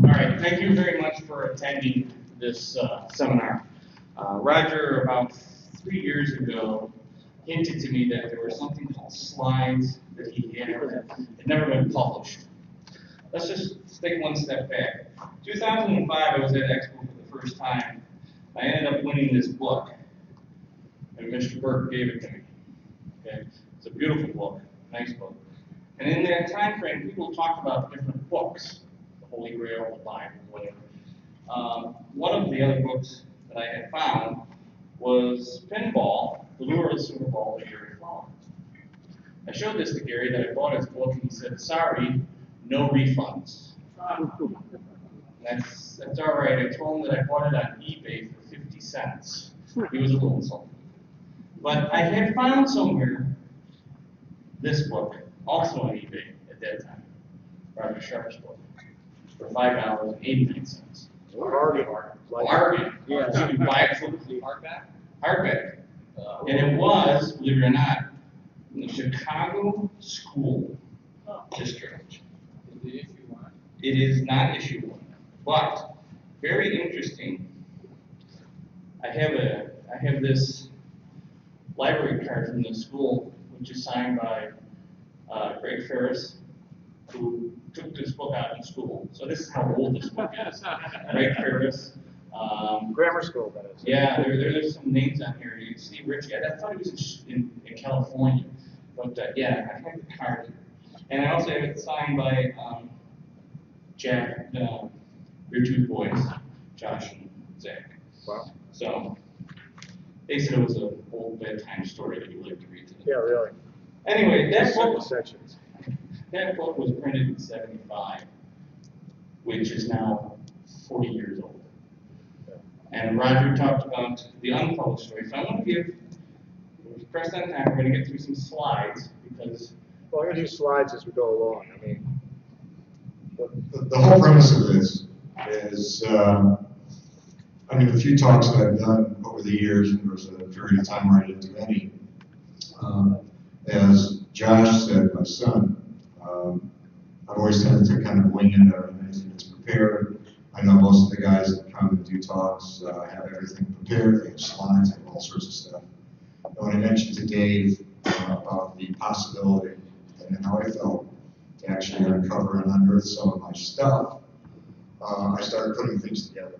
All right, thank you very much for attending this seminar. Roger, about 3 years ago, hinted to me that there was something called slides that he had never been published. Let's just take one step back. 2005, I was at Expo for the first time. I ended up winning this book, and Mr. Burke gave it to me. Okay, it's a beautiful book, nice book. And in that time frame, people talked about different books, the Holy Grail, the Bible, whatever. One of the other books that I had found was Pinball, The Lure of the Super Bowl by Gary Flower. I showed this to Gary that I bought his book, and he said, "Sorry, no refunds." That's all right. I told him that I bought it on eBay for 50 cents. He was a little insulted. But I had found somewhere this book, also on eBay at that time, Roger Sharpe's book, for $5.89. Bargain. Yeah. You can buy it from Hardback? hardback. And it was, believe it or not, in the Chicago School District. Is the issue one? It is not issue one, but very interesting. I have this library card from the school, which is signed by Greg Ferris, who took this book out in school. So this is how old this book is. Greg Ferris. Grammar school, that is. Yeah, there's some names on here. You see Rich. I thought he was in California, but yeah, I have the card. And I also have it signed by Jack, your two boys, Josh and Zach. Wow. So they said it was an old bedtime story that you like to read today. Yeah, really. Anyway, that Certain book, sections. that book was printed in '75, which is now 40 years old. And Roger talked about the unpublished story. So I want to give, press on time, we're going to get through some slides because. Well, we're going to do slides as we go along. I mean, The whole premise of this is, I mean, the few talks that I've done over the years, and there was a period of time where I didn't do any, as Josh said, my son, I've always tended to kind of wing it or anything that's prepared. I know most of the guys that come and do talks have everything prepared, they have slides, they have all sorts of stuff. And when I mentioned to Dave about the possibility and how I felt to actually uncover and unearth some of my stuff, I started putting things together.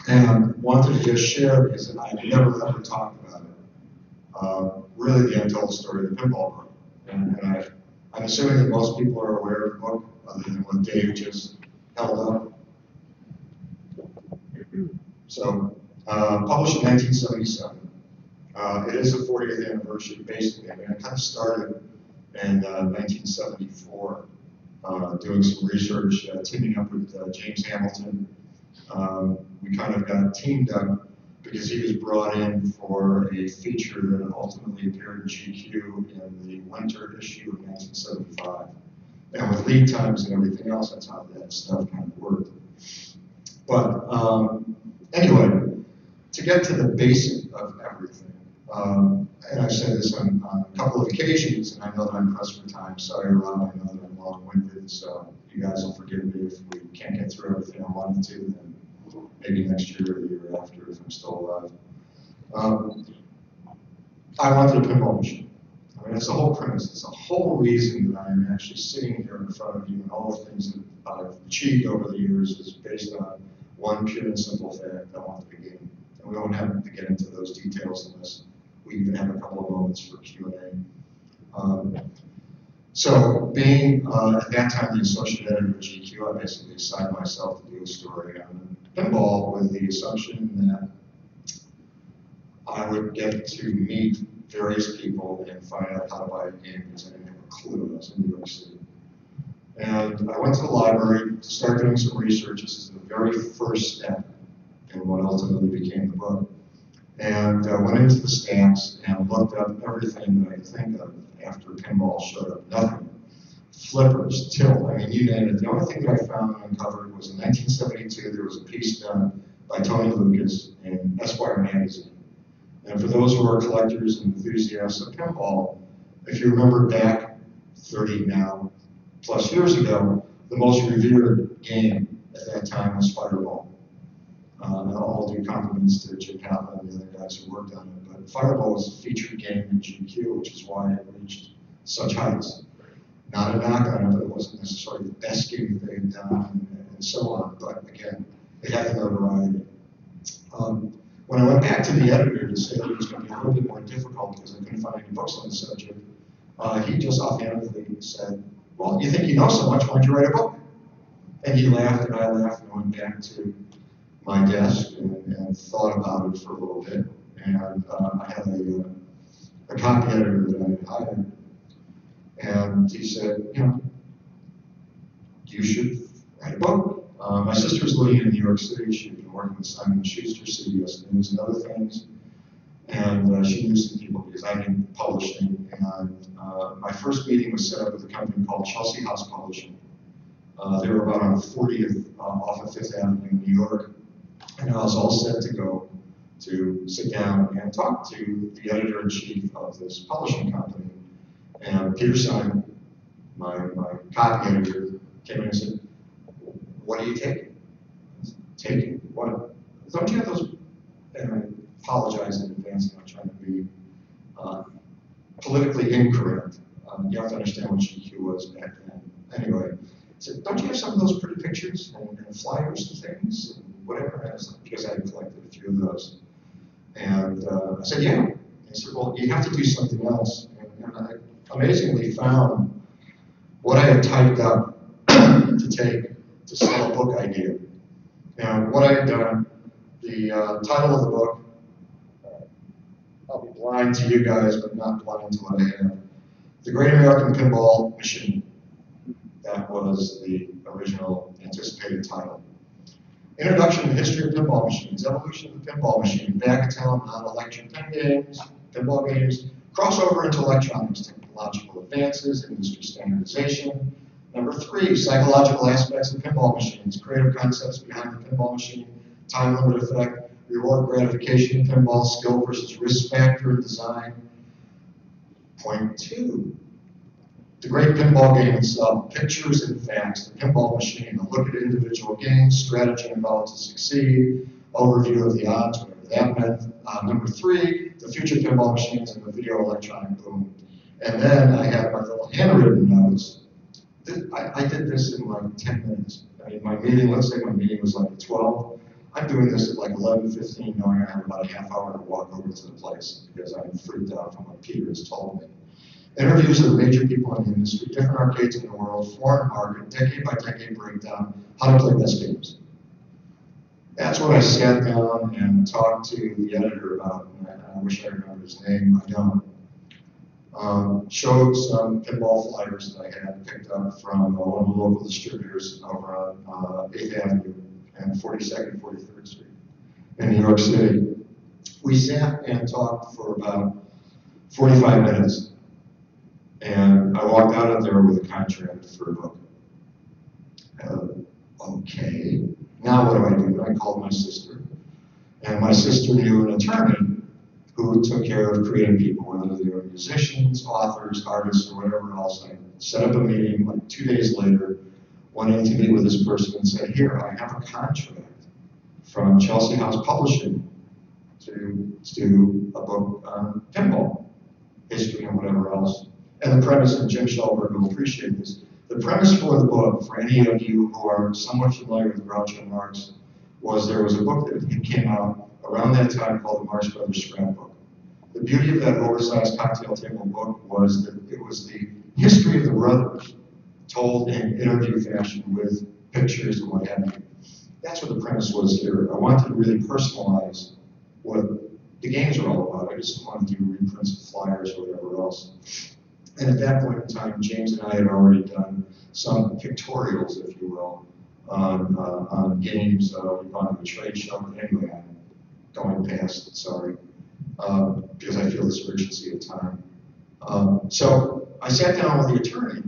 And wanted to just share, because I never ever talked about it, really the untold story of the pinball book. And I'm assuming that most people are aware of the book, other than what Dave just held up. So, published in 1977. It is the 40th anniversary, basically. I mean, I kind of started in 1974, doing some research, teaming up with James Hamilton. We kind of got teamed up because he was brought in for a feature that ultimately appeared in GQ in the winter issue of 1975. And with lead times and everything else, that's how that stuff kind of worked. But anyway, to get to the basic of everything, and I've said this on a couple of occasions, and I know that I'm pressed for time. Sorry, Rob, I know that I'm long-winded, so you guys will forgive me if we can't get through everything I wanted to, then maybe next year or the year after if I'm still alive. I wanted a pinball machine. I mean, that's the whole premise. It's the whole reason that I'm actually sitting here in front of you, and all the things that I've achieved over the years is based on one pure and simple fact: I wanted a game. And we don't have to get into those details unless we even have a couple of moments for Q&A. So being at that time the associate editor of GQ, I basically assigned myself to do a story on pinball with the assumption that I would get to meet various people and find out how to buy a game because I didn't have a clue. I was in New York City. And I went to the library to start doing some research. This is the very first step in what ultimately became the book. And went into the stamps and looked up everything that I could think of after pinball showed up. Nothing. Flippers, tilt, I mean, you name it. The only thing that I found and uncovered was in 1972, there was a piece done by Tony Lucas in Esquire magazine. And for those who are collectors and enthusiasts of pinball, if you remember back 30 now plus years ago, the most revered game at that time was Fireball. And I'll do compliments to Jim Kaplan and the other guys who worked on it, but Fireball was a featured game in GQ, which is why it reached such heights. Not a knock on it, but it wasn't necessarily the best game that they had done, and so on. But again, it had the notoriety. When I went back to the editor to say that it was going to be a little bit more difficult because I couldn't find any books on the subject, he just offhandedly said, "Well, you think you know so much, why don't you write a book?" And he laughed, and I laughed, and I went back to my desk and thought about it for a little bit. And I had a copy editor that I had hired, and he said, "You know, you should write a book." My sister was living in New York City. She'd been working with Simon & Schuster, CBS News, and other things. And she knew some people because I did publishing. And my first meeting was set up with a company called Chelsea House Publishing. They were about on 40th off of Fifth Avenue in New York. And I was all set to go to sit down and talk to the editor-in-chief of this publishing company. And Peter Simon, my copy editor, came in and said, "What are you taking?" "Taking what?" "Don't you have those?" And I apologize in advance, I'm not trying to be politically incorrect. You have to understand what GQ was back then. Anyway, I said, "Don't you have some of those pretty pictures and flyers and things and whatever?" And I was like, because I had collected a few of those. And I said, "Yeah." And he said, "Well, you have to do something else." And I amazingly found what I had typed up to take to sell a book idea. And what I had done, the title of the book, I'll be blind to you guys, but not blind to what I have. The Great American Pinball Machine. That was the original anticipated title. Introduction to the History of Pinball Machines, Evolution of the Pinball Machine, Bagatelle, non-electric pen games, pinball games, crossover into electronics, technological advances, industry standardization. Number 3, psychological aspects of pinball machines, creative concepts behind the pinball machine, time limit effect, reward gratification in pinball, skill versus risk factor in design. Point 2, the great pinball game itself, pictures and facts, the pinball machine, a look at individual games, strategy involved to succeed, overview of the odds, whatever that meant. Number 3, the future pinball machines and the video electronic boom. And then I had my little handwritten notes. I did this in like 10 minutes. I mean, my meeting, let's say my meeting was like at 12. I'm doing this at like 11:15, knowing I have about a half hour to walk over to the place because I'm freaked out from what Peter has told me. Interviews of the major people in the industry, different arcades in the world, foreign market, decade by decade breakdown, how to play best games. That's what I sat down and talked to the editor about, and I wish I remembered his name, I don't. Showed some pinball flyers that I had picked up from one of the local distributors over on 8th Avenue and 42nd and 43rd Street in New York City. We sat and talked for about 45 minutes. And I walked out of there with a contract for a book. Okay, now what do? I called my sister. And my sister knew an attorney who took care of creative people, whether they were musicians, authors, artists, or whatever else. I set up a meeting like 2 days later, went in to meet with this person and said, "Here, I have a contract from Chelsea House Publishing to do a book on pinball history and whatever else." And the premise, and Jim Shelberg will appreciate this, the premise for the book, for any of you who are somewhat familiar with Groucho Marx, was there was a book that came out around that time called the Marx Brothers Scrapbook. The beauty of that oversized cocktail table book was that it was the history of the brothers told in interview fashion with pictures and what have you. That's what the premise was here. I wanted to really personalize what the games are all about. I just wanted to do reprints of flyers or whatever else. And at that point in time, James and I had already done some pictorials, if you will, on games. We've gone to a trade show, but anyway, I'm going past it, sorry, because I feel this urgency of time. So I sat down with the attorney,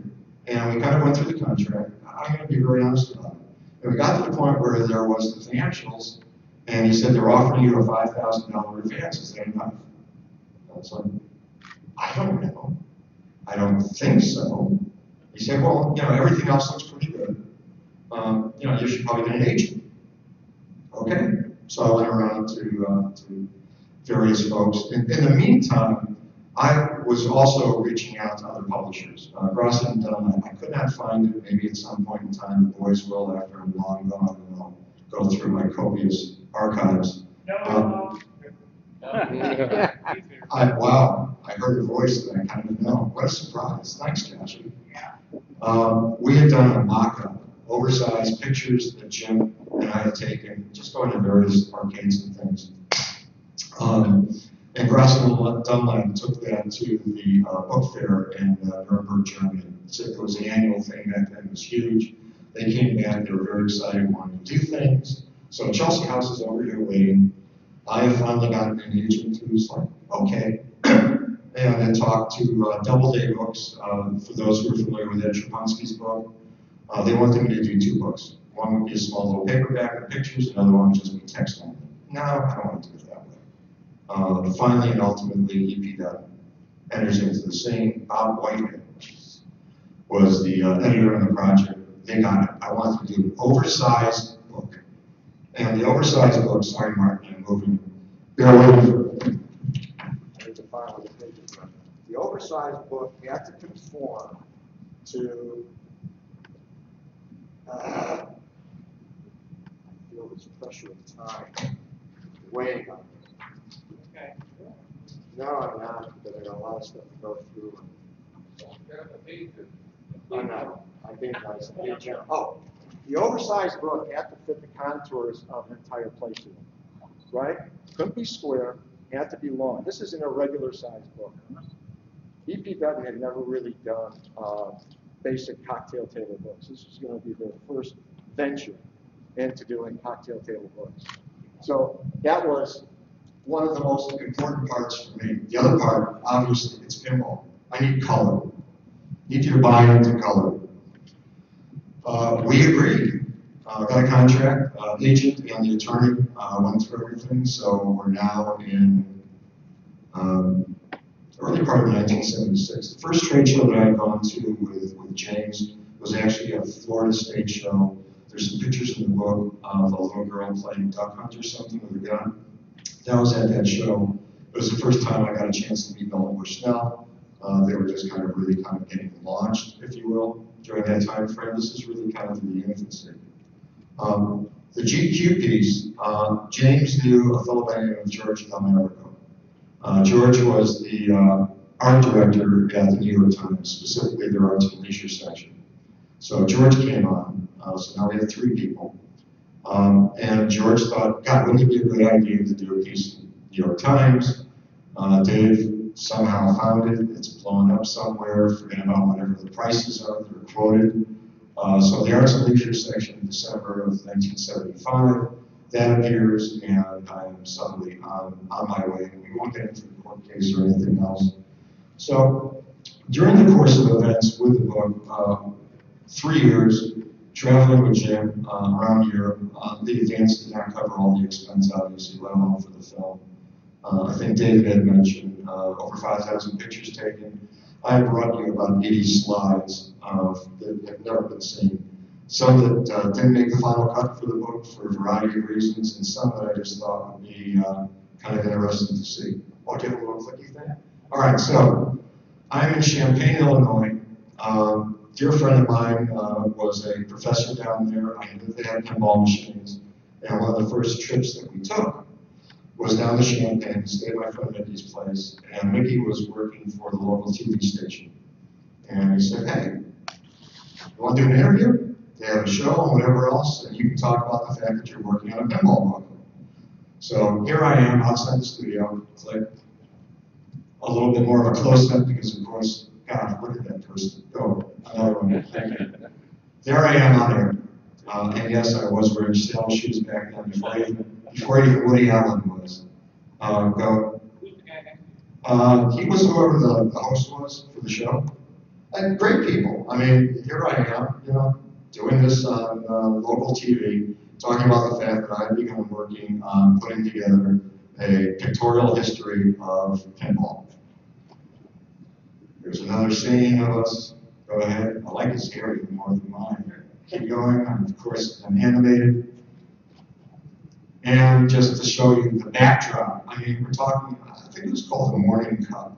and we kind of went through the contract. I'm going to be very honest about it. And we got to the point where there was the financials, and he said, "They're offering you a $5,000 advance. Is that enough?" I was like, "I don't know. I don't think so." He said, "Well, everything else looks pretty good. You you should probably get an agent. Okay, so I went around to various folks. In the meantime, I was also reaching out to other publishers. Gross and Dunn, I could not find it. Maybe at some point in time the boys will, after I'm long gone, and I'll go through my copious archives. Wow, I heard a voice that I kind of know. What a surprise. Thanks, Josh. We had done a mock-up, oversized pictures that Jim and I had taken, just going to various arcades and things. And Grossman Dunlap took that to the book fair in Nuremberg, Germany. It was the annual thing back then. It was huge. They came back. They were very excited, wanting to do things. So Chelsea House is over here waiting. I have finally gotten an agent who's like, okay. And then talked to Doubleday Books. For those who are familiar with Ed Traponski's book, they wanted me to do 2 books. One would be a small little paperback with pictures, another one would just be text only. No, I don't want to do it that way. Finally and ultimately, EP enters into the scene. Bob Whitehead was the editor on the project. They got it. I wanted to do an oversized book. And the oversized book, sorry, Martin, I'm moving. Bear with me. The oversized book had to conform to, I feel this pressure of time weighing on me. Okay. No, I'm not, because I got a lot of stuff to go through. I'm not. I'm being nice. I'm being general. Oh, the oversized book had to fit the contours of an entire playfield, right? Couldn't be square, had to be long. This is an irregular sized book. E.P. Dutton had never really done basic cocktail table books. This was going to be their first venture into doing cocktail table books. So that was one of the most important parts for me. The other part, obviously, it's pinball. I need color. Need you to buy into color. We agreed. Got a contract. Agent and the attorney went through everything. So we're now in early part of 1976. The first trade show that I had gone to with James was actually a Florida state show. There's some pictures in the book of a little girl playing duck hunt or something with a gun. That was at that show. It was the first time I got a chance to meet Mel and Bushnell. They were just kind of getting launched, if you will, during that time frame. This is really kind of in the infancy. The GQ piece, James knew a fellow by the name of George Delmerico. George was the art director at the New York Times, specifically their arts and leisure section. So George came on, so now we have 3 people. And George thought, God, wouldn't it be a good idea to do a piece in the New York Times? Dave somehow found it. It's blown up somewhere. Forget about whatever the prices are that are quoted. So the arts and leisure section in December of 1975, that appears, and I'm suddenly on my way. We won't get into the court case or anything else. So during the course of events with the book, 3 years, traveling with Jim around Europe, the advance did not cover all the expense, obviously, let alone for the film. I think David had mentioned over 5,000 pictures taken. I brought you about 80 slides that have never been seen. Some that didn't make the final cut for the book for a variety of reasons, and some that I just thought would be kind of interesting to see. Oh, do you have a little clicky thing? All right, so I'm in Champaign, Illinois. Dear friend of mine was a professor down there. I knew they had pinball machines, and one of the first trips that we took was down to Champaign, stayed at my friend Mickey's place, and Mickey was working for the local TV station. And he said, hey, you want to do an interview? They have a show and whatever else, and you can talk about the fact that you're working on a pinball book. So here I am outside the studio, click. A little bit more of a close-up because, of course, God, look at that person. Go, another one. Thank you. There I am on air. And yes, I was wearing sail shoes back then before even Woody Allen was. Go. He was whoever the host was for the show. And great people. I mean, here I am, doing this on local TV, talking about the fact that I've begun working on putting together a pictorial history of pinball. Here's another scene of us. Go ahead. I like his hair even more than mine. keep going. Of course, I'm animated. And just to show you the backdrop, I mean, we're talking, I think it was called The Morning Cup,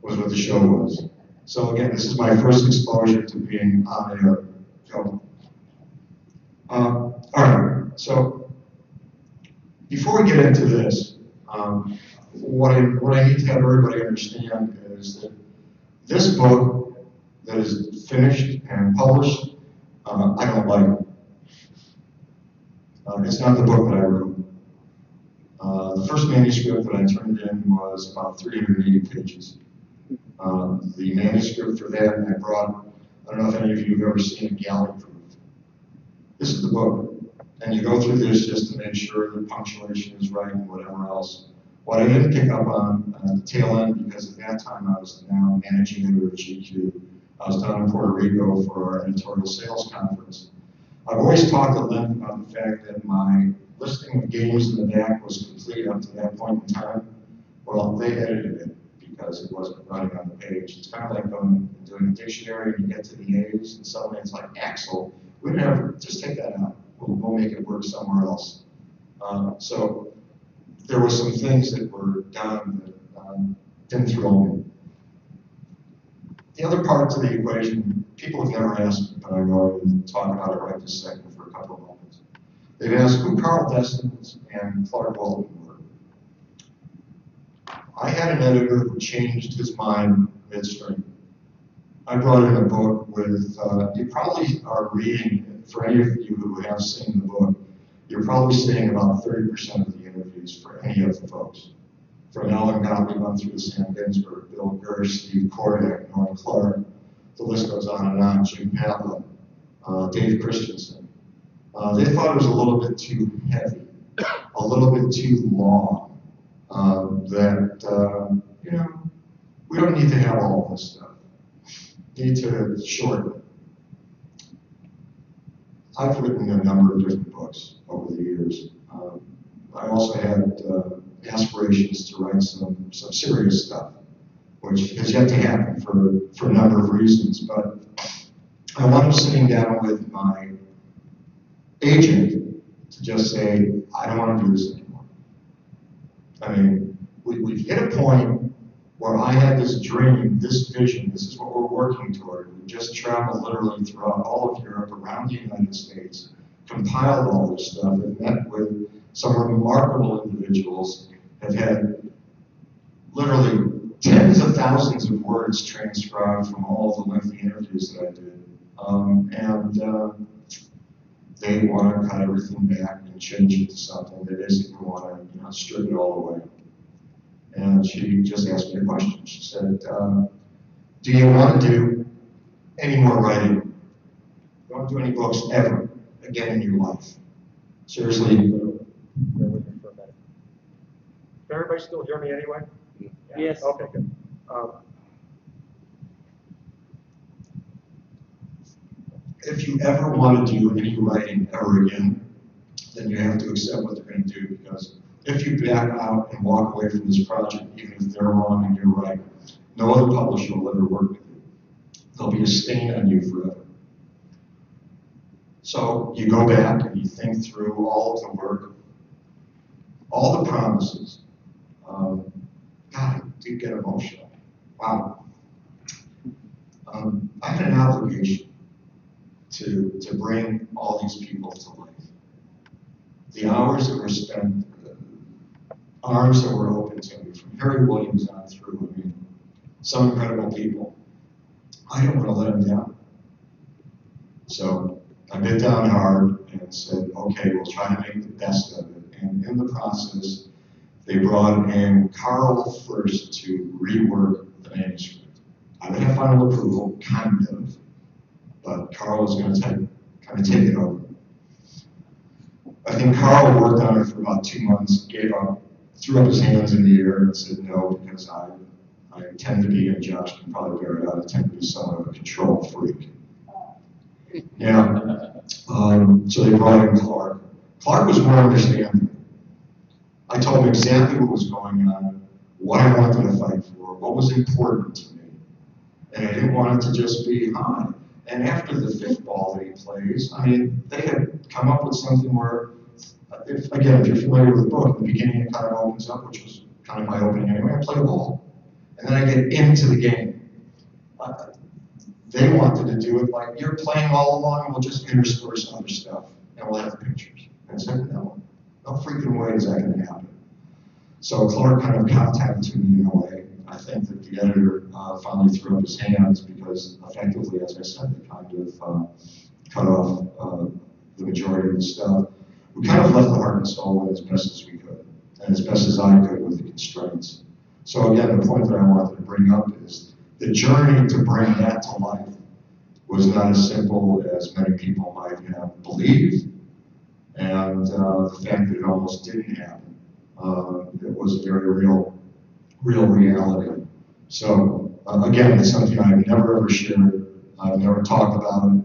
was what the show was. So again, this is my first exposure to being on air film. All right, so before we get into this, what I need to have everybody understand is that this book that is finished and published, I don't like it. It's not the book that I wrote. The first manuscript that I turned in was about 380 pages. The manuscript for that I brought, I don't know if any of you have ever seen a galley proof. This is the book. And you go through this just to make sure the punctuation is right and whatever else. What I didn't pick up on the tail end, because at that time I was now managing editor of GQ. I was down in Puerto Rico for our editorial sales conference. I've always talked at length about the fact that my listing of games in the back was complete up to that point in time. Well, they edited it because it wasn't running on the page. It's kind of like doing a dictionary and you get to the A's and suddenly it's like Axel. We never, just take that out. We'll make it work somewhere else. So there were some things that were done that didn't thrill me. The other part to the equation, people have never asked, but I'm going to talk about it right this second for a couple of moments. They've asked who Carl Destins and Clark Walton were. I had an editor who changed his mind midstream. I brought in a book with, you probably are reading, for any of you who have seen the book, you're probably seeing about 30% of the interviews for any of the folks. From Alan Gottlieb on through to Sam Ginsberg, Bill Gersh, Steve Kordak, Norm Clark, the list goes on and on, Jim Pavlov, Dave Christensen. They thought it was a little bit too heavy, a little bit too long, you know, we don't need to have all of this stuff. We need to shorten it. I've written a number of different books over the years. I also had aspirations to write some serious stuff, which has yet to happen for a number of reasons. But I wound up sitting down with my agent to just say, I don't want to do this anymore. I mean, we've hit a point where I had this dream, this vision, this is what we're working toward. We just traveled literally throughout all of Europe, around the United States, compiled all this stuff, and met with some remarkable individuals, have had literally tens of thousands of words transcribed from all of the lengthy interviews that I did. They want to cut everything back and change it to something. They basically want to strip it all away. And she just asked me a question. She said, do you want to do any more writing? You don't want to do any books ever again in your life? Seriously? Bear with me for a minute. Can everybody still hear me anyway? Yes. Okay, good. If you ever want to do any writing ever again, then you have to accept what they're going to do, because if you back out and walk away from this project, even if they're wrong and you're right, no other publisher will ever work with you. There'll be a stain on you forever. So you go back and you think through all of the work, all the promises. God, I do get emotional. Wow. I had an obligation to bring all these people to life. The hours that were spent, arms that were open to me, from Harry Williams on through, I mean, some incredible people. I didn't want to let them down. So I bit down hard and said, okay, we'll try to make the best of it. And in the process, they brought in Carl first to rework the manuscript. I would have final approval, kind of, but Carl was going to kind of take it over. I think Carl worked on it for about 2 months, gave up, threw up his hands in the air and said no, because I tend to be, and Josh can probably bear it out, I tend to be somewhat of a control freak. Yeah. So they brought in Clark. Clark was more understanding. I told him exactly what was going on, what I wanted to fight for, what was important to me. And I didn't want it to just be, hi, And after the fifth ball that he plays, I mean, they had come up with something where, if you're familiar with the book, in the beginning it kind of opens up, which was kind of my opening anyway, I play a ball. And then I get into the game. They wanted to do it like, you're playing all along, we'll just intersperse other stuff, and we'll have pictures. And I said, no freaking way is that going to happen. So Clark kind of contacted me in a way. I think that the editor finally threw up his hands because effectively, as I said, they kind of cut off the majority of the stuff. We kind of left the heart and soul in as best as we could, and as best as I could with the constraints. So again, the point that I wanted to bring up is the journey to bring that to life was not as simple as many people might have believed, and the fact that it almost didn't happen, it was a very real reality. So again, it's something I've never ever shared. I've never talked about it.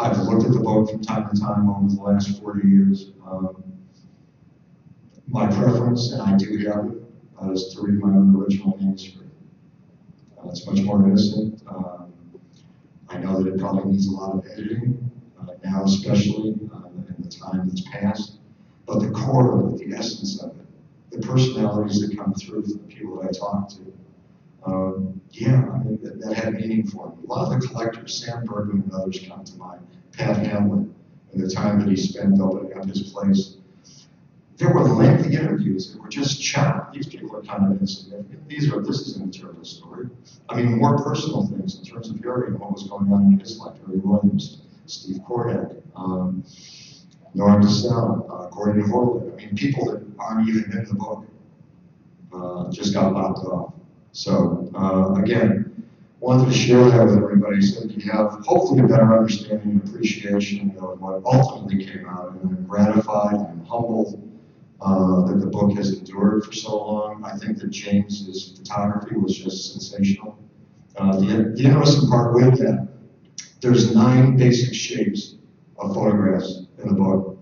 I've looked at the book from time to time over the last 40 years. My preference, and I do have it, is to read my own original manuscript. It's much more innocent. I know that it probably needs a lot of editing, now especially in the time that's passed. But the core of it, the essence of it, the personalities that come through from the people that I talk to, that had meaning for me. A lot of the collectors, Sam Bergman and others come to mind, Pat Hamlin, and the time that he spent opening up his place. There were lengthy interviews that were just chopped. These people are kind of insignificant. This is a material story. I mean, more personal things in terms of Harry and what was going on in his life. Harry Williams, Steve Kordak, Norm DeSalle, Gordon Horley. I mean, people that aren't even in the book just got lopped off. So, again, wanted to share that with everybody so that you have hopefully a better understanding and appreciation of what ultimately came out. And I'm gratified and humbled that the book has endured for so long. I think that James's photography was just sensational. The interesting part with that, there's 9 basic shapes of photographs in the book.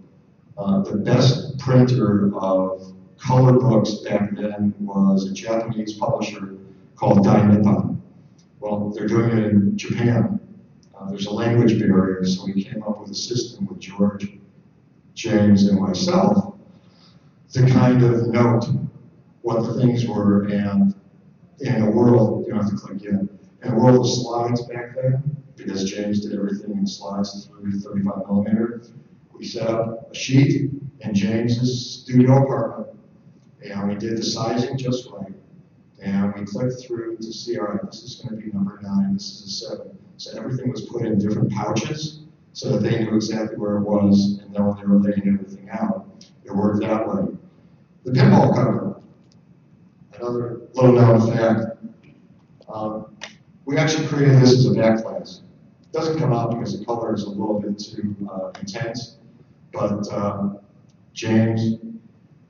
The best printer of color books back then was a Japanese publisher called Dai Nippon. Well, they're doing it in Japan. There's a language barrier, so we came up with a system with George, James, and myself to kind of note what the things were, and in a world, you don't have to click yet, in a world of slides back then, because James did everything in slides through 35 millimeter, we set up a sheet in James's studio apartment, and we did the sizing just right, and we clicked through to see, all right, this is going to be number 9, this is a 7. So everything was put in different pouches so that they knew exactly where it was, and then when they were laying everything out, it worked that way. The pinball cover, another little known fact, we actually created this as a back class. It doesn't come out because the color is a little bit too intense, but James,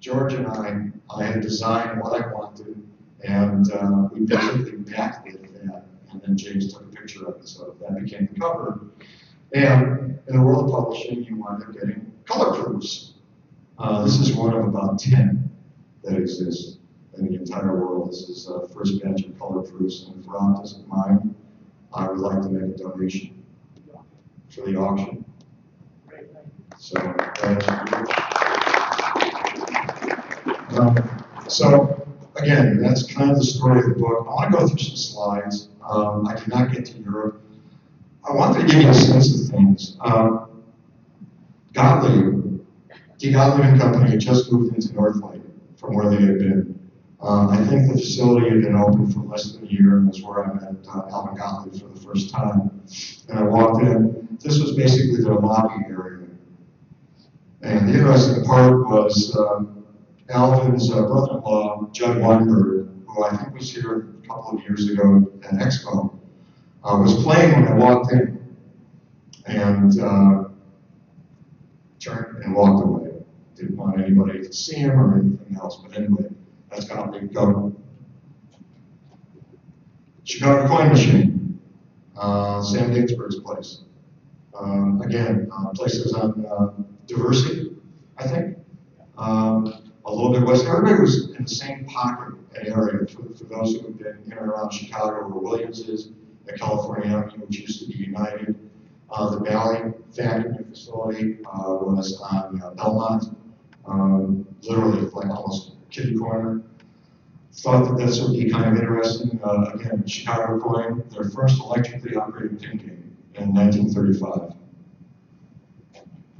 George, and I had designed what I wanted, and we basically backlit that, and then James took a picture of it, so that became the cover. And in the world of publishing, you wind up getting color proofs. This is one of about 10 that exist in the entire world. This is the first batch of color proofs, and if Rob doesn't mind, I would like to make a donation for the auction. So, so again, that's kind of the story of the book. I want to go through some slides. I did not get to Europe. I wanted to give you a sense of things. D. Gottlieb and Company had just moved into Northlake from where they had been. I think the facility had been open for less than a year, and that's where I met Alvin Gottlieb for the first time. And I walked in. This was basically their lobby area. And the interesting part was Alvin's brother-in-law, Judd Weinberg, who I think was here a couple of years ago at Expo, was playing when I walked in, and turned and walked away. Didn't want anybody to see him or anything else, but anyway, that's Gottlieb go. Chicago Coin Machine, Sam Ginsberg's place. Again, places on Diversity, I think. A little bit west. Everybody was in the same pocket and area. For those who have been in and around Chicago, where Williams is, at California Avenue, which used to be United. The Valley factory facility was on Belmont, literally like almost kitty corner. Thought that this would be kind of interesting. Again, Chicago coined their first electrically operated pin game in 1935.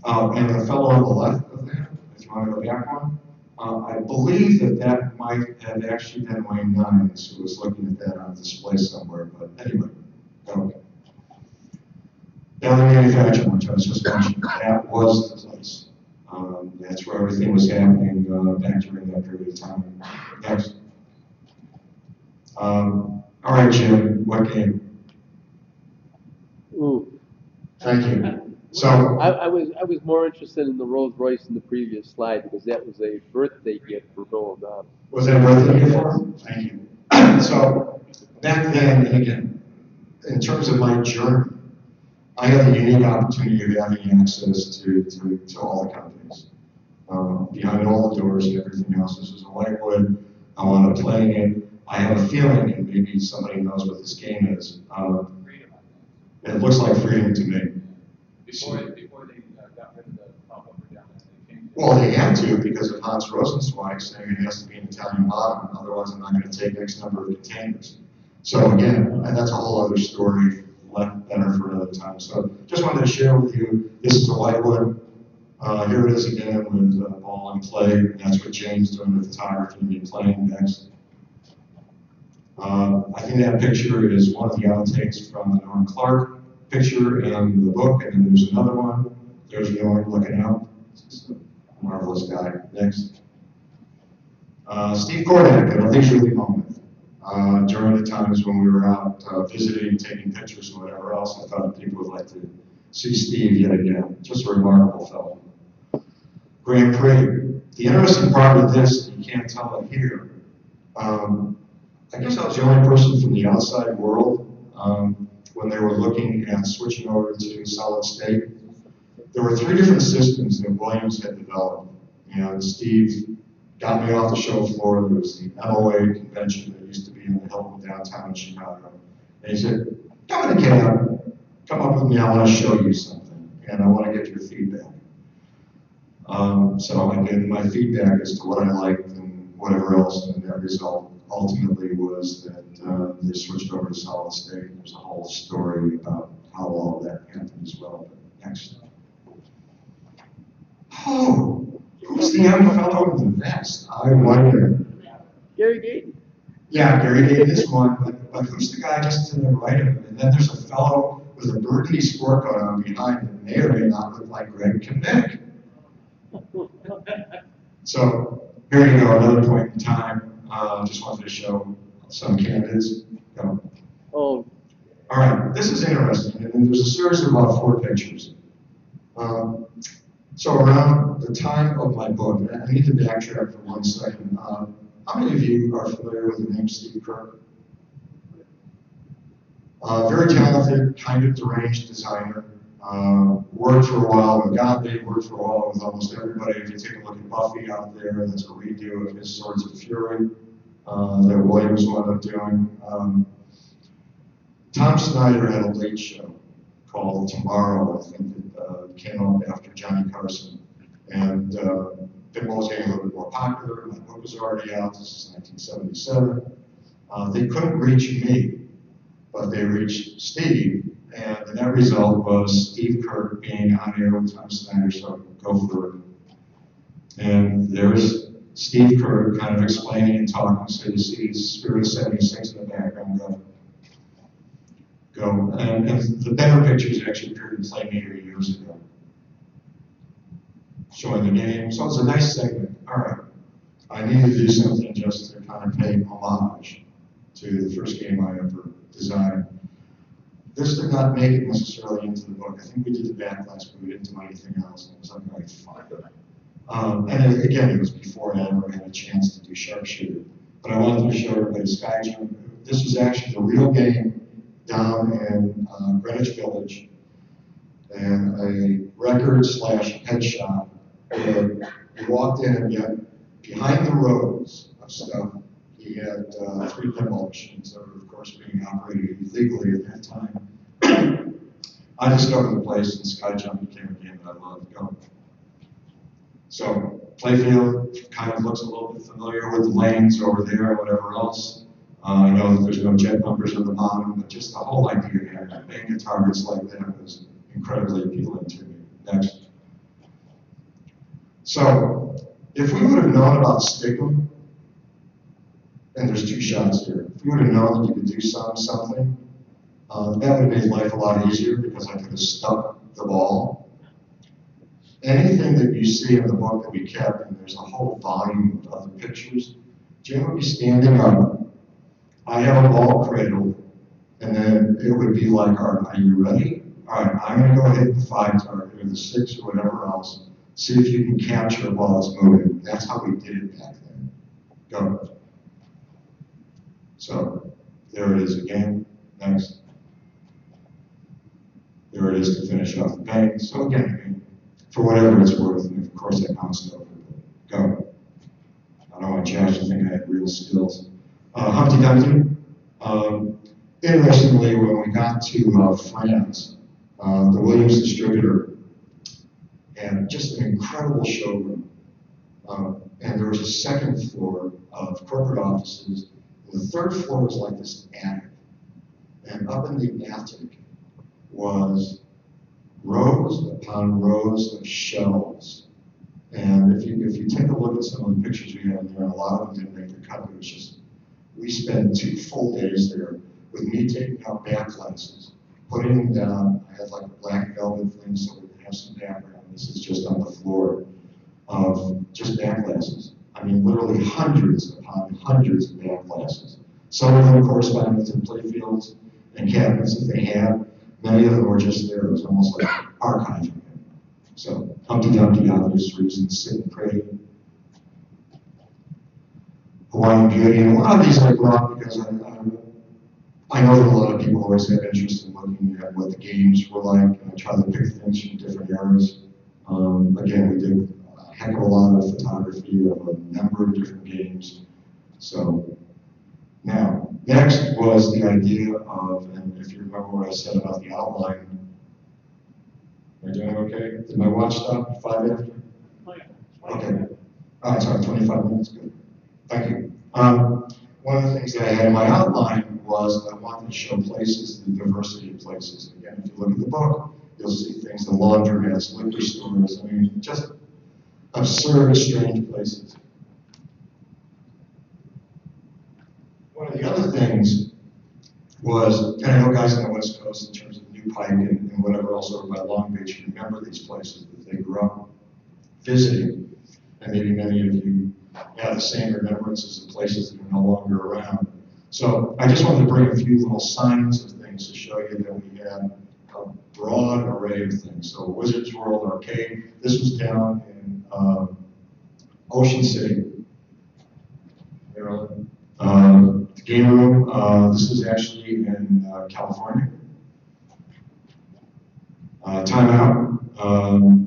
And the fellow on the left of that, if you want to go back one, I believe that might have actually been Wayne Nines who was looking at that on display somewhere, but anyway, okay. Valley Manufacturing, which I was just mentioning, that was the place. That's where everything was happening back during that period of time. Next. All right, Jim, what game? Ooh. Thank you. So I was more interested in the Rolls Royce in the previous slide because that was a birthday gift for Bill O'Donnell. was that birthday before? Thank you. So back then, and again, in terms of my journey, I had the unique opportunity of having access to all the companies. Behind all the doors and everything else. This is a whitewood. I wound up playing it. I have a feeling, and maybe somebody knows what this game is. It looks like freedom to me. Before they got rid of the pop-up down there, they changed it. Well, they had to because of Hans Rosenzweig saying it has to be an Italian bottom, otherwise I'm not going to take X number of containers. So again, and that's a whole other story, left better for another time. So just wanted to share with you, this is a whitewood. Here it is again with ball and clay. And that's what James doing the photography and me playing next. I think that picture is one of the outtakes from the Norm Clark picture in the book, and then there's another one. There's Norm looking out. Marvelous guy. Next. Steve Kordak at a leisurely moment. During the times when we were out visiting, taking pictures and whatever else, I thought people would like to see Steve yet again. Just a remarkable fellow. Grand Prix. The interesting part of this, you can't tell it here, I guess I was the only person from the outside world when they were looking at switching over to solid state. There were 3 different systems that Williams had developed, and Steve got me off the show floor. There was the MOA convention that used to be in the Hilton downtown in Chicago. And he said, come in the cab, come up with me, I want to show you something, and I want to get your feedback. So I gave my feedback as to what I liked and whatever else, and that result ultimately was that they switched over to solid state. There's a whole story about how all of that happened as well. But next. Oh, who's the young fellow in the vest? I wonder. Gary Gayton. Yeah, Gary Gayton is one, but who's the guy just to the right of him? And then there's a fellow with a burgundy sport coat on behind that may or may not look like Greg Kinnick. So here you go, another point in time. Just wanted to show some candidates. Go. Oh, All right, this is interesting, and there's a series of about 4 pictures. So around the time of my book, and I need to backtrack for 1 second. How many of you are familiar with the name Steve Kirk? Very talented, kind of deranged designer. Worked for a while with Godby, worked for a while with almost everybody. If you take a look at Buffy out there, that's a redo of his Swords of Fury that Williams wound up doing. Tom Snyder had a late show called Tomorrow, I think, that came out after Johnny Carson. And Pinball was getting a little bit more popular. My book was already out. This is 1977. They couldn't reach me, but they reached Steve. And the net result was Steve Kirk being on air with Tom Snyder, so go for it. And there's Steve Kirk kind of explaining and talking, so you see Spirit of 76 in the background. Go. And the better pictures actually appeared in Playmaker years ago, showing the game. So it's a nice segment. All right. I need to do something just to kind of pay homage to the first game I ever designed. This did not make it necessarily into the book. I think we did the backlash, but we didn't do anything else, and it was unreally fun. And again, it was before I ever had a chance to do sharpshooter. But I wanted to show everybody Skyjump. This was actually the real game down in Greenwich Village, and a record/head shop where he walked in and yet behind the rows of stuff, he we had 3 pinball machines that were, of course, being operated illegally at that time. I discovered the place, and Sky Jump became a game that I loved. Go. So, playfield kind of looks a little bit familiar with the lanes over there and whatever else. I know that there's no jet bumpers on the bottom, but just the whole idea of being at targets like that was incredibly appealing to me. Next. So, if we would have known about Stickum, and there's 2 shots here, if we would have known that you could do something, that would have made life a lot easier because I could have stuck the ball. Anything that you see in the book that we kept, and there's a whole volume of other pictures, Jim would be standing up. I have a ball cradle, and then it would be like, all right, are you ready? All right, I'm going to go hit the 5 target or the 6 or whatever else. See if you can capture it while it's moving. That's how we did it back then. Go. So, there it is again. Next. There it is to finish off the paint. So again, for whatever it's worth, and of course I bounced over. Go. I don't want Josh to think I had real skills. Humpty Dumpty. Interestingly, when we got to France, the Williams distributor had just an incredible showroom. And there was a 2nd floor of corporate offices. The 3rd floor was like this attic. And up in the attic was rows upon rows of shelves. And if you take a look at some of the pictures we have in there, a lot of them didn't make the cut. It was just, we spent 2 full days there with me taking out back glasses, putting them down. I had like a black velvet thing so we could have some background. This is just on the floor of just back glasses. I mean, literally hundreds upon hundreds of back glasses. Some of them corresponding to playfields and cabinets that they had. Many of them were just there. It was almost like archiving. So, Humpty Dumpty, obvious reasons, Sit and Pray, Hawaiian Beauty, and a lot of these I brought because I know that a lot of people always have interest in looking at what the games were like, and I try to pick things from different eras. Again, we did a heck of a lot of photography of a number of different games. So, now, next was the idea of, and if you remember what I said about the outline, am I doing okay? Did my watch stop 5 after? Okay. All right, sorry, 25 minutes, good. Thank you. One of the things that I had in my outline was I wanted to show places, the diversity of places. Again, if you look at the book, you'll see things, the laundromats, liquor stores, I mean, just absurd, strange places. One of the other things was, and I know guys on the West Coast in terms of New Pike and whatever else over by Long Beach remember these places that they grew up visiting. And maybe many of you have the same remembrances of places that are no longer around. So I just wanted to bring a few little signs of things to show you that we had a broad array of things. So Wizard's World Arcade, this was down in Ocean City, Maryland. The game room, this is actually in California. Timeout,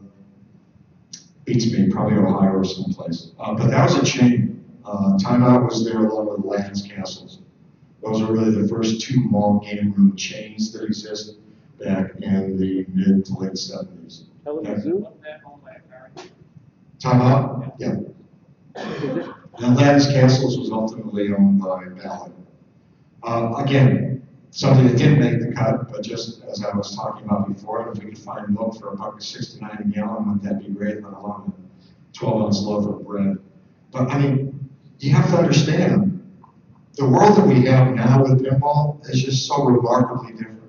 beats me, probably Ohio or someplace. But that was a chain. Timeout was there along with Land's Castles. Those are really the first 2 mall game room chains that exist back in the mid to late 70s. Kalamazoo? Timeout? Yeah. And Land's Castles was ultimately owned by Ballard. Again, something that didn't make the cut, but just as I was talking about before, if we could find milk for $1.69 a gallon, wouldn't that be great, let alone a 12-ounce loaf of bread. But I mean, you have to understand, the world that we have now with pinball is just so remarkably different.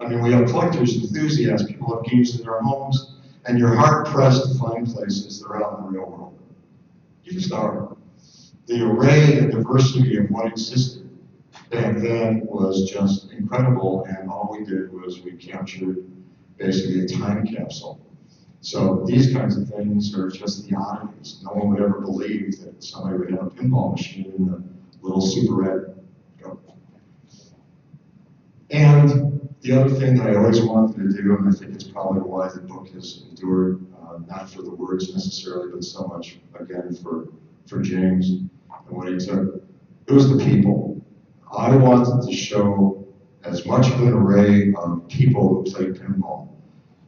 I mean, we have collectors, enthusiasts, people have games in their homes, and you're hard-pressed to find places that are out in the real world. You just are. The array and diversity of what existed back then was just incredible, and all we did was we captured basically a time capsule. So these kinds of things are just the oddities. No one would ever believe that somebody would have a pinball machine in a little superette. And the other thing that I always wanted to do, and I think it's probably why the book has endured, not for the words necessarily, but so much, again, for James and what he took. It It was the people. I wanted to show as much of an array of people who played pinball.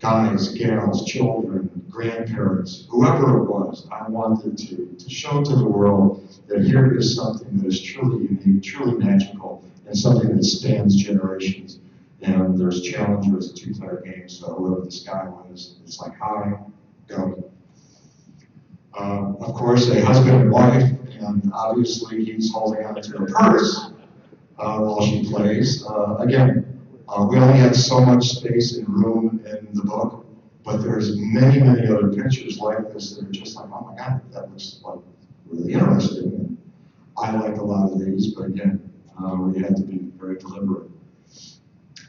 Guys, gals, children, grandparents, whoever it was. I wanted to show to the world that here is something that is truly unique, truly magical, and something that spans generations. And there's Challenger as a two-player game, so whoever this guy was, it's like, hi, go. Of course, a husband and wife, and obviously he's holding on to a purse while she plays. Again, we only had so much space and room in the book, but there's many, many other pictures like this that are just like, oh my God, that looks like really interesting. And I like a lot of these, but again, we had to be very deliberate.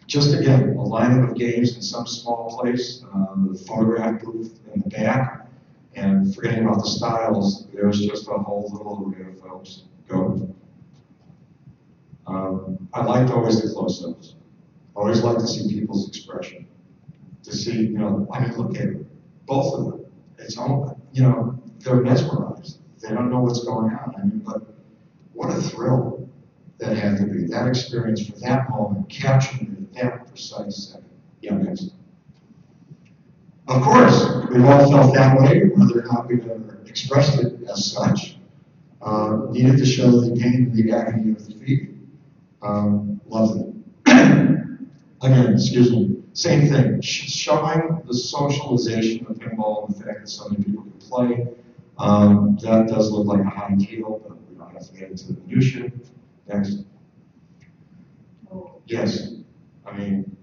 Just again, a lineup of games in some small place, the photograph booth in the back, and forgetting about the styles, there's just a whole little array of folks. Go. I liked always the close-ups. Always like to see people's expression. To see, you know, I mean, look at it, both of them. It's all, you know, they're mesmerized. They don't know what's going on. I mean, but what a thrill that had to be. That experience for that moment, capturing it at that precise second. Yeah, next. Of course, we've all felt that way, whether or not we've ever expressed it as such. Needed to show the pain and the agony of defeat. Loved it. Again, excuse me, same thing, showing the socialization of pinball and the fact that so many people can play. That does look like a high deal, but we don't have to get into the minutiae. Next. Yes, I mean,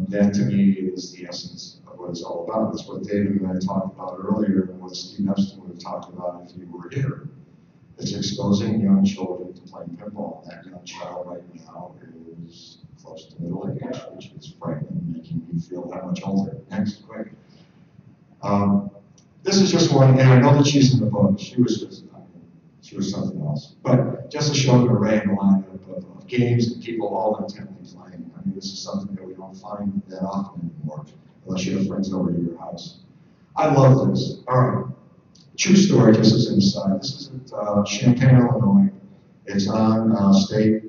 that to me is the essence of what it's all about. It's what David and I talked about earlier, and what Steve Epstein would have talked about if you were here. It's exposing young children to playing pinball. That young child right now is close to middle age, which is frightening, making me feel that much older. Next, quick. This is just one, and I know that she's in the book. She was just, she was something else. But just to show an array and a lineup of games and people all intently playing. I mean, this is something that we don't find that often anymore, unless you have friends over to your house. I love this. All right. True story, just as an aside. This is at Champaign, Illinois. It's on State.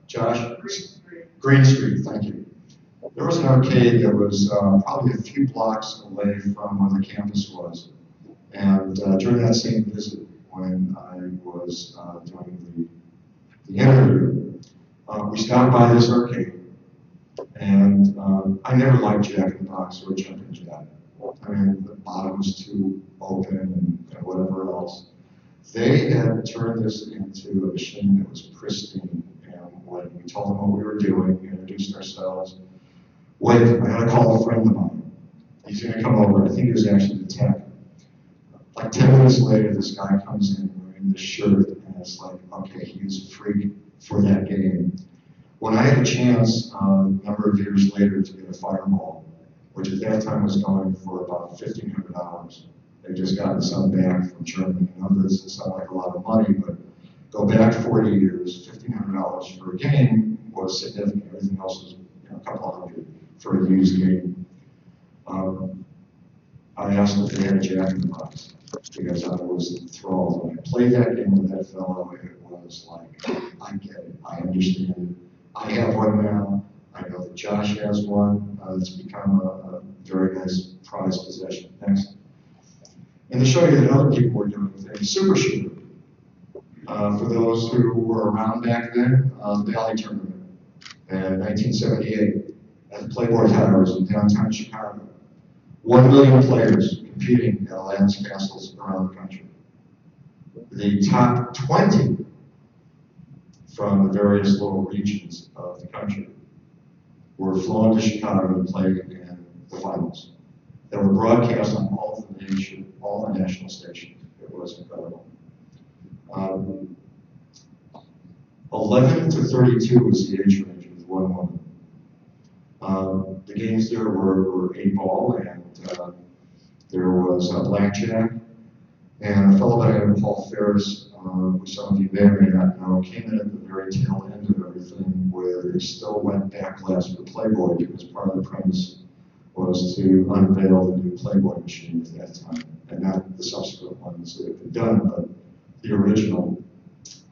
Josh? Green Street, thank you. There was an arcade that was probably a few blocks away from where the campus was. And during that same visit, when I was doing the interview, we stopped by this arcade. And I never liked Jack in the Box or Jumping Jack. I mean, the bottom was too open and whatever else. They had turned this into a machine that was pristine. And when we told them what we were doing, we introduced ourselves. Wait, I gotta call a friend of mine. He's gonna come over. I think he was actually the tech. Like 10 minutes later, this guy comes in wearing this shirt, and it's like, okay, he was a freak for that game. When I had a chance, a number of years later, to get a fireball, which at that time was going for about $1,500. They just gotten some back from Germany. I know this doesn't sound like a lot of money, but go back 40 years, $1,500 for a game was significant. Everything else was a couple hundred for a used game. I asked if they had a Jack in the Box because I was enthralled. When I played that game with that fellow, it was like, I get it, I understand it. I have one now. I know that Josh has one. It's become a very nice prized possession. Next. And to show you that other people were doing things, Super Shooter. For those who were around back then, the Valley Tournament in 1978 at the Playboy Towers in downtown Chicago. 1 million players competing at Aladdin's castles around the country. The top 20 from the various little regions of the country were flown to Chicago to play in the finals. They were broadcast on all the national stations. It was incredible. 11 to 32 was the age range with one woman. The games there were 8-ball, and there was blackjack, and a fellow by the name of Paul Ferris, who some of you may or may not know, came in at the very tail end of everything, where he still went back glass for Playboy, because part of the premise was to unveil the new Playboy machine at that time, and not the subsequent ones that have been done, but the original.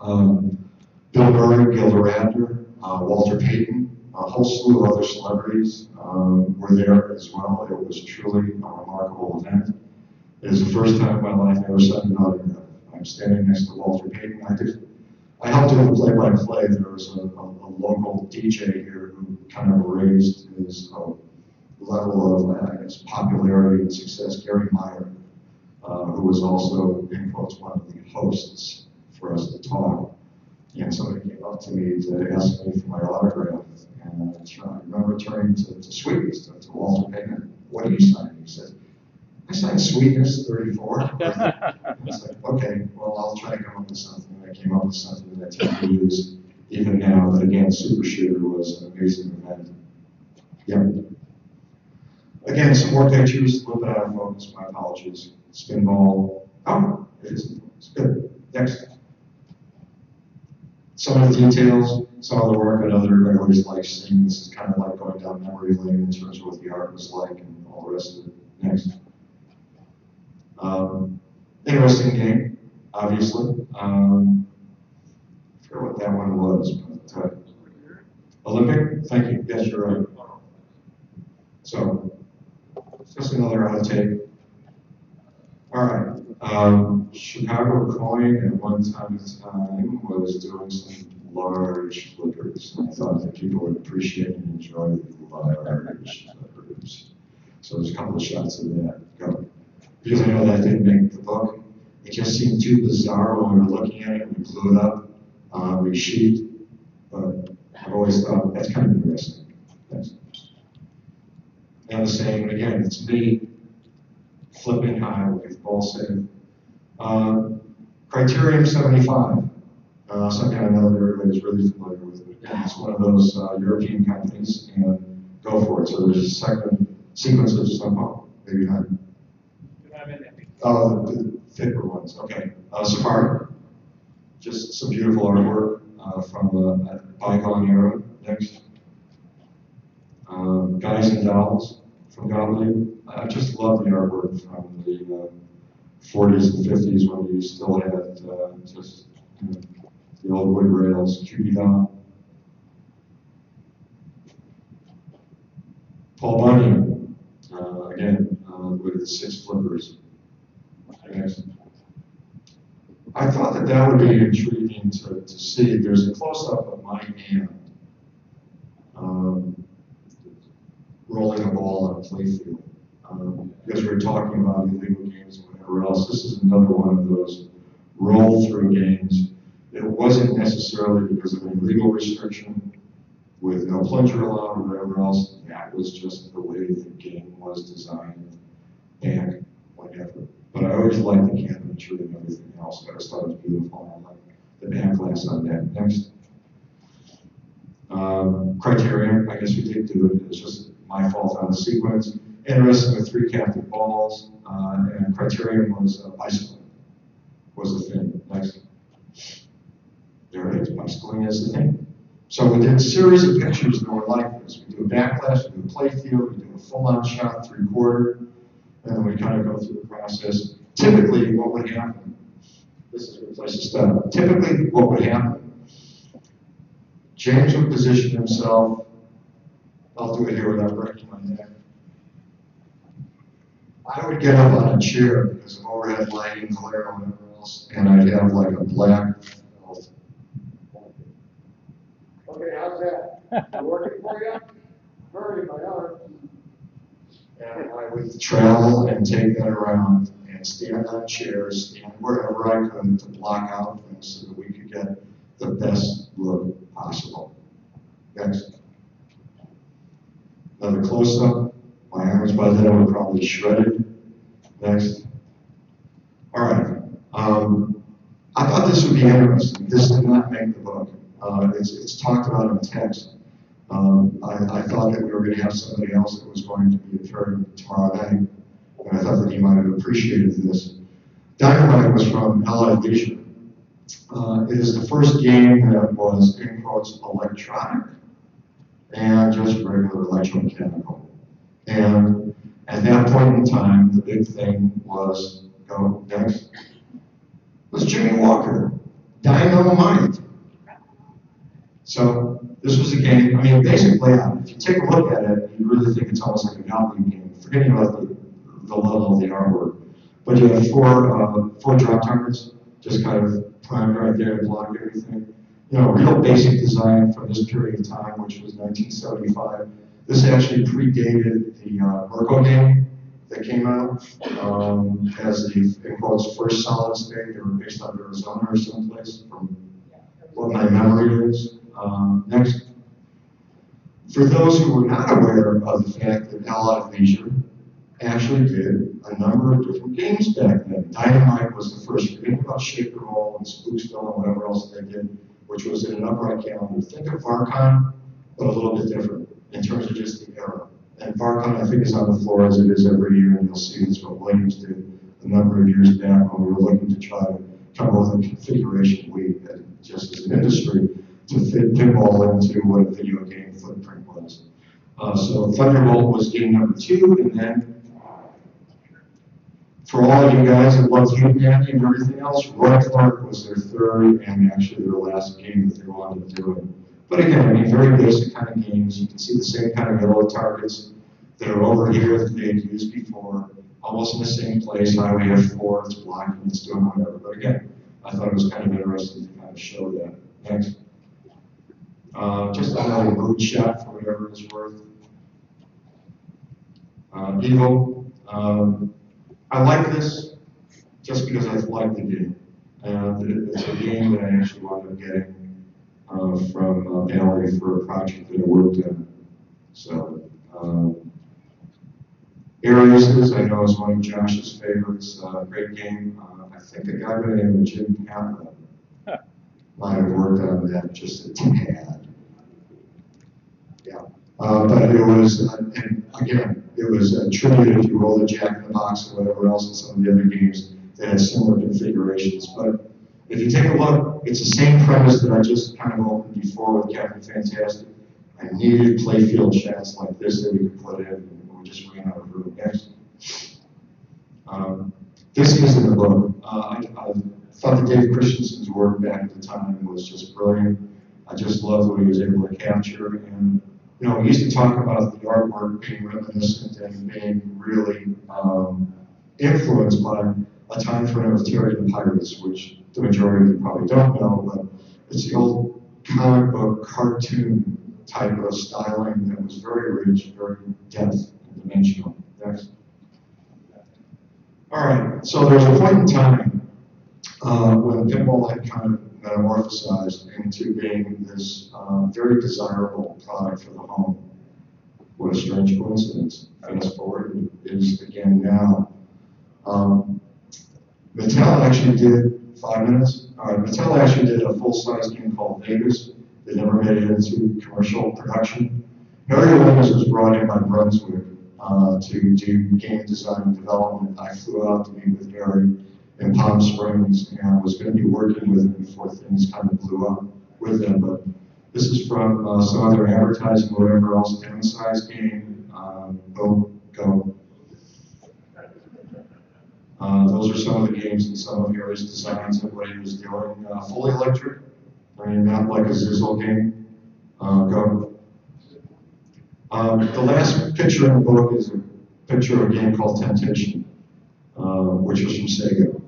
Bill Murray, Gilda Radner, Walter Payton, a whole slew of other celebrities were there as well. It was truly a remarkable event. It is the first time in my life I ever signed an autograph. I'm standing next to Walter Payton. I helped do the play-by-play. There was a local DJ here who kind of raised his level of, I guess, popularity and success. Gary Meyer, who was also, in quotes, one of the hosts for us to talk. And somebody came up to me to ask me for my autograph. And I remember turning to Sweetness, to Walter Payton. What do you sign? He said, I signed Sweetness 34. I was like, okay, well, I'll try to come up with something. And I came up with something that I tend to use even now. But again, Super Shooter was an amazing event. Yep. Again, some more pictures, a little bit out of focus, my apologies. Spinball. Oh, it is in focus. Good. Next. Some of the details, some of the work that everybody always likes seeing. This is kind of like going down memory lane in terms of what the art was like and all the rest of it. Next. Interesting game, obviously. I forget what that one was, but Olympic? Thank you. Yes, you're right. So, just another outtake. All right. Chicago Coin at one time was doing some large flippers. I thought that people would appreciate and enjoy the large flippers. So there's a couple of shots of that. Go. Because I know that didn't make the book. It just seemed too bizarre when we were looking at it. We blew it up, we sheet, but I've always thought that's kind of interesting. Thanks. And the same, again, it's me flipping high with ball save. Criterium 75, something I know that everybody's really familiar with. It's one of those European companies, and go for it. So there's a second sequence of somehow, maybe not. Oh, the thicker ones, okay. Safari, just some beautiful artwork from the bygone era. Next. Guys and Dolls from Gottlieb. I just love the artwork from the 40s and 50s when you still had just the old wood rails, Cupidon. Paul Bunyan, again, with the 6 flippers. Next. I thought that would be intriguing to see. There's a close-up of my hand rolling a ball on a playfield. Because we were talking about illegal games and whatever else, this is another one of those roll-through games. It wasn't necessarily because of an illegal restriction with no plunger allowed or whatever else. That was just the way the game was designed back whenever. But I always liked the cabinetry and everything else. I just thought it was beautiful. And I like the backlash on that. Next. Criterion, I guess we did do it. It's just my fault on the sequence. Interesting with 3 captive balls. And Criterion was bicycling was the thing. Next. There it is. Bicycling is the thing. So we did a series of pictures that were like this. We do a backlash, we do a play field, we do a full-on shot, 3/4. And then we kind of go through the process. Typically, what would happen, this is a good place to start. Typically, what would happen, James would position himself, I'll do it here without breaking my neck. I would get up on a chair because of overhead lighting, glare, and whatever else, and I'd have like a black belt. Okay, how's that? Working for you? Hurting my arm. And I would travel and take that around and stand on chairs, stand wherever I could to block out things so that we could get the best look possible. Next. Another close-up. My arms by then were probably shredded. Next. All right. I thought this would be interesting. This did not make the book. It's talked about in text. I thought that we were going to have somebody else that was going to be appearing tomorrow night, and I thought that he might have appreciated this. Dynamite was from Allied Leisure. It is the first game that was, in quotes, electronic and just regular electromechanical. And at that point in time, the big thing was, go next, was Jimmy Walker. Dynamite. So this was a game, I mean, basically, if you take a look at it, you really think it's almost like a Monopoly game, forgetting about the level of the artwork. But you have four drop targets, just kind of primed right there to block everything. You know, real basic design from this period of time, which was 1975. This actually predated the Merco game that came out as the, in quotes, first solid state. They were based out of Arizona or someplace, from what my memory is. Next. For those who were not aware of the fact that Allied Leisure actually did a number of different games back then. Dynamite was the first. Think about Shaker Roll and Spooksville and whatever else they did, which was in an upright calendar. Think of Varcon, but a little bit different in terms of just the era. And Varcon, I think, is on the floor as it is every year, and you'll see that's what Williams did a number of years back when we were looking to try to come up with a configuration we had, just as an industry, to fit pinball into what a video game footprint was. So Thunderbolt was game number 2, and then for all of you guys that love Hugh Candy and everything else, Roy Clark was their third and actually their last game that they wanted to do. But again, I mean, very basic kind of games. You can see the same kind of yellow targets that are over here that they had used before, almost in the same place. Highway F4, it's blocking, it's doing whatever. But again, I thought it was kind of interesting to kind of show that. Next. Just another mood shot for whatever it's worth. Evil. I like this just because I like the game. It's a game that I actually wound up getting from Valerie for a project that I worked on. So, Ares, I know, is one of Josh's favorites. Great game. I think a guy by the name of Jim Kaplan might have worked on that just a tad. Yeah. But it was, and again, it was a tribute, if you will, to Jack in the Box and whatever else in some of the other games that had similar configurations. But if you take a look, it's the same premise that I just kind of opened before with Captain Fantastic. I needed playfield shots like this that we could put in, and we just ran out of room. Next. This is in the book. I thought that Dave Christensen's work back at the time was just brilliant. I just loved what he was able to capture. And you know, we used to talk about the artwork being reminiscent and being really influenced by a time frame of Terry and the Pirates, which the majority of you probably don't know, but it's the old comic book cartoon type of styling that was very rich, very depth and dimensional. Next. All right, so there was a point in time when pinball had kind of metamorphosized into being this very desirable product for the home. What a strange coincidence. Fast forward, it is again now. Mattel actually did 5 minutes. All right, Mattel actually did a full-size game called Vegas. They never made it into commercial production. Harry Williams was brought in by Brunswick to do game design and development. I flew out to meet with Harry in Palm Springs, and I was going to be working with him before things kind of blew up with them. But this is from some other advertising, whatever else, downsized game. Boom, go. Those are some of the games and some of Harry's designs and what he was doing. Fully electric, I mean, not like a Zizzle game. Go. The last picture in the book is a picture of a game called Temptation, which was from Sega.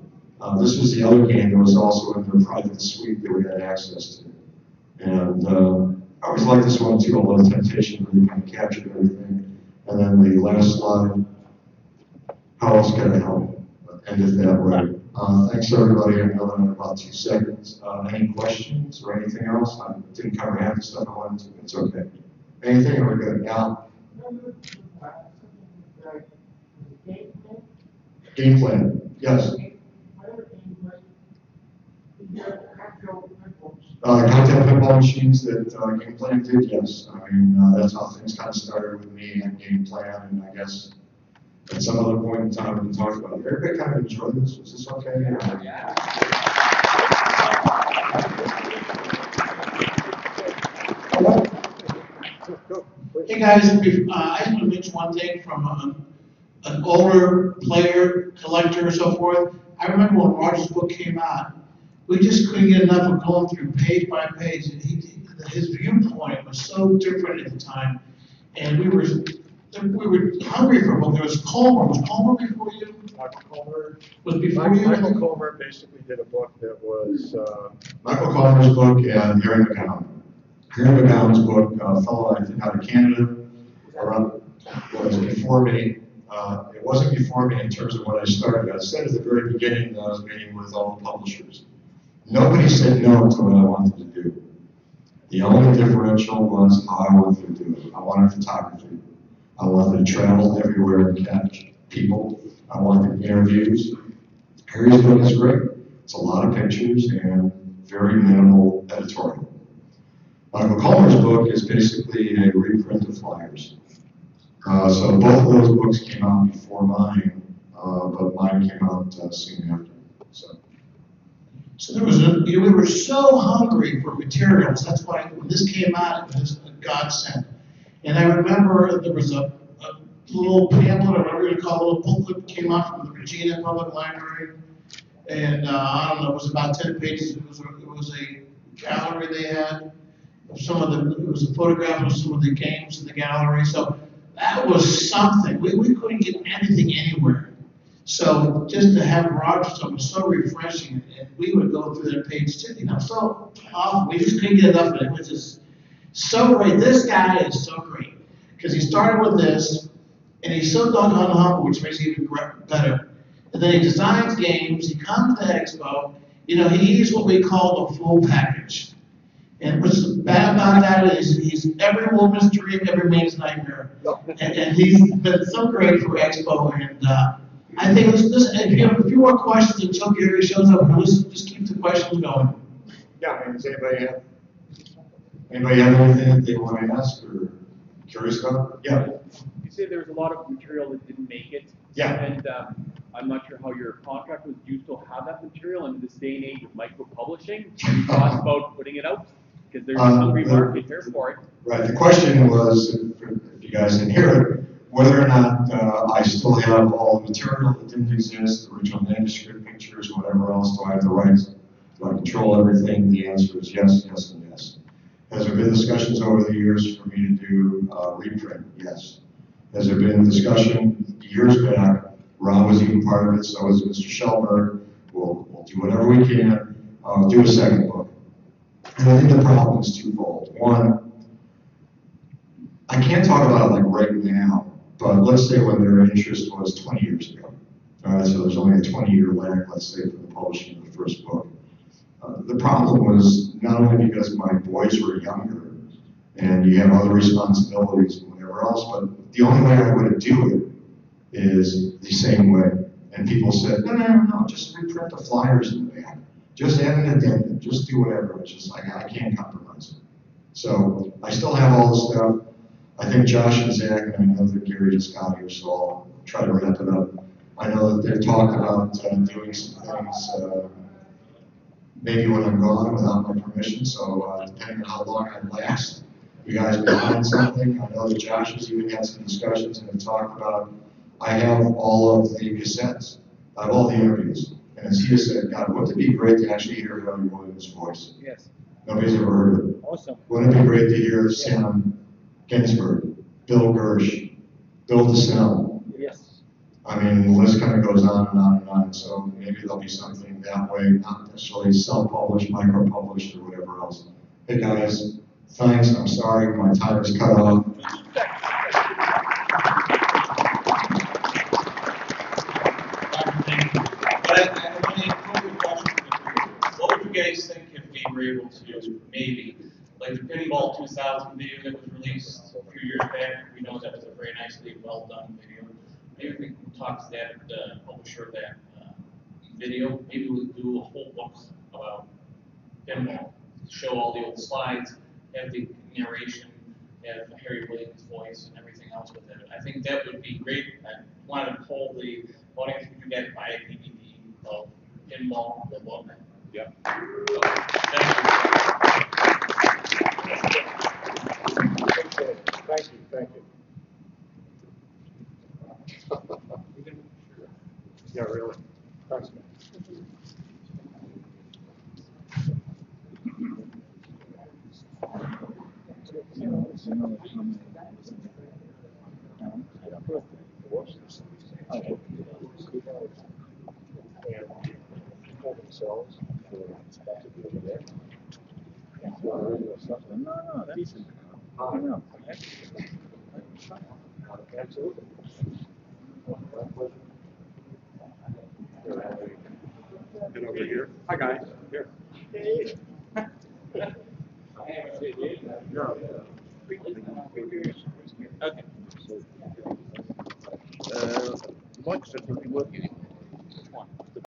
This was the other game that was also in their private suite that we had access to. And I always liked this one too, although Temptation really kind of captured everything. And then the last slide, how else can I help? End it that way. Thanks everybody. I know that in about 2 seconds. Any questions or anything else? I didn't cover half the stuff I wanted to. It's okay. Anything? We're good. Al? Game plan. Yes. Content pinball machines that Game Plan did, yes. I mean, that's how things kind of started with me and Game Plan, and I guess at some other point in time we can talk about it. Everybody kind of enjoyed this. Was this okay? Yeah. Hey guys, I just want to mention one thing from an older player, collector, and so forth. I remember when Roger's book came out, we just couldn't get enough of going through page by page. And his viewpoint was so different at the time. And we were hungry for a book. There was Colmer. Was Colmer before you? Michael Colmer. Was before you? Michael Colmer basically did a book that was, Michael Colmer's book and Harry McGowan. Harry McGowan's book, a fellow I think out of Canada, around, was before me. It wasn't before me in terms of when I started. I said at the very beginning that I was meeting with all the publishers. Nobody said no to what I wanted to do. The only differential was how I wanted to do it. I wanted photography. I wanted to travel everywhere and catch people. I wanted interviews. Harry's book is great. It's a lot of pictures and very minimal editorial. Michael Colmer's book is basically a reprint of flyers. So both of those books came out before mine, but mine came out soon after. So there was we were so hungry for materials. That's why when this came out, it was a godsend. And I remember there was a little pamphlet, or whatever you call it, a little booklet that came out from the Regina Public Library. And I don't know, it was about 10 pages. It was a gallery they had of some of the, it was a photograph of some of the games in the gallery. So that was something. We couldn't get anything anywhere. So just to have Roger stuff was so refreshing, and we would go through their page too, so often. We just couldn't get enough of it. It was just so great. This guy is so great because he started with this, and he's so doggone humble, which makes it even better. And then he designs games. He comes to Expo. He's what we call the full package. And what's bad about that is he's every woman's dream, every man's nightmare. And he's been so great for Expo. And I think if you have a few more questions until Gary shows up, let's just keep the questions going. yeah, does anybody have? Anybody have anything that they want to ask or curious about? Yeah. You say there was a lot of material that didn't make it. Yeah. And I'm not sure how your contract was. Do you still have that material in this day and age of micro-publishing? Have you thought about putting it out? Because there's a hungry market here for it. Right. The question was, if you guys didn't hear it, whether or not I still have all the material that didn't exist, the original manuscript, pictures, whatever else. Do I have the rights? Do I control everything? The answer is yes, yes, and yes. Has there been discussions over the years for me to do reprint? Yes. Has there been discussion years back? Ron was even part of it, so was Mr. Shelburne. We'll do whatever we can. Do a second book. And I think the problem is twofold. One, I can't talk about it like right now, but let's say when their interest was 20 years ago. All right, so there's only a 20-year lag, let's say, for the publishing of the first book. The problem was not only because my boys were younger and you have other responsibilities and whatever else, but the only way I would do it is the same way. And people said, no, just reprint the flyers in the back. Just add an addendum, just do whatever. It's just like, I can't compromise it. So I still have all the stuff. I think Josh and Zach, and I know that Gary just got here, so I'll try to wrap it up. I know that they've talked about doing some things maybe when I'm gone without my permission, so depending on how long I last, you guys can find something. I know that Josh has even had some discussions and have talked about, I have all of the cassettes, I have all the interviews. And as he has said, God, wouldn't it be great to actually hear Harry Williams' voice? Yes. Nobody's ever heard of it. Awesome. Wouldn't it be great to hear Sam Ginsberg, Bill Gersh, Bill DeSalle? Yes. I mean, the list kind of goes on and on and on. So maybe there'll be something that way, not necessarily self-published, micro-published, or whatever else. Hey guys, thanks. I'm sorry, my time is cut off. What would you guys think if we were able to maybe, like the Pinball 2000 video that was released a few years back? We know that was a very nicely well done video. Maybe we can talk to that publisher of that video. Maybe we'll do a whole book about pinball, show all the old slides, have the narration, have Harry Williams' voice and everything else with it. I think that would be great. I want to hold the audience if you get buy a DVD of pinball, the book. Yep. Thank you. Yeah, really. Thanks, man. And people themselves for that to be over there. Absolutely. Get over here. Hi, guys. Here. Hey. Okay. Mike's just working with you.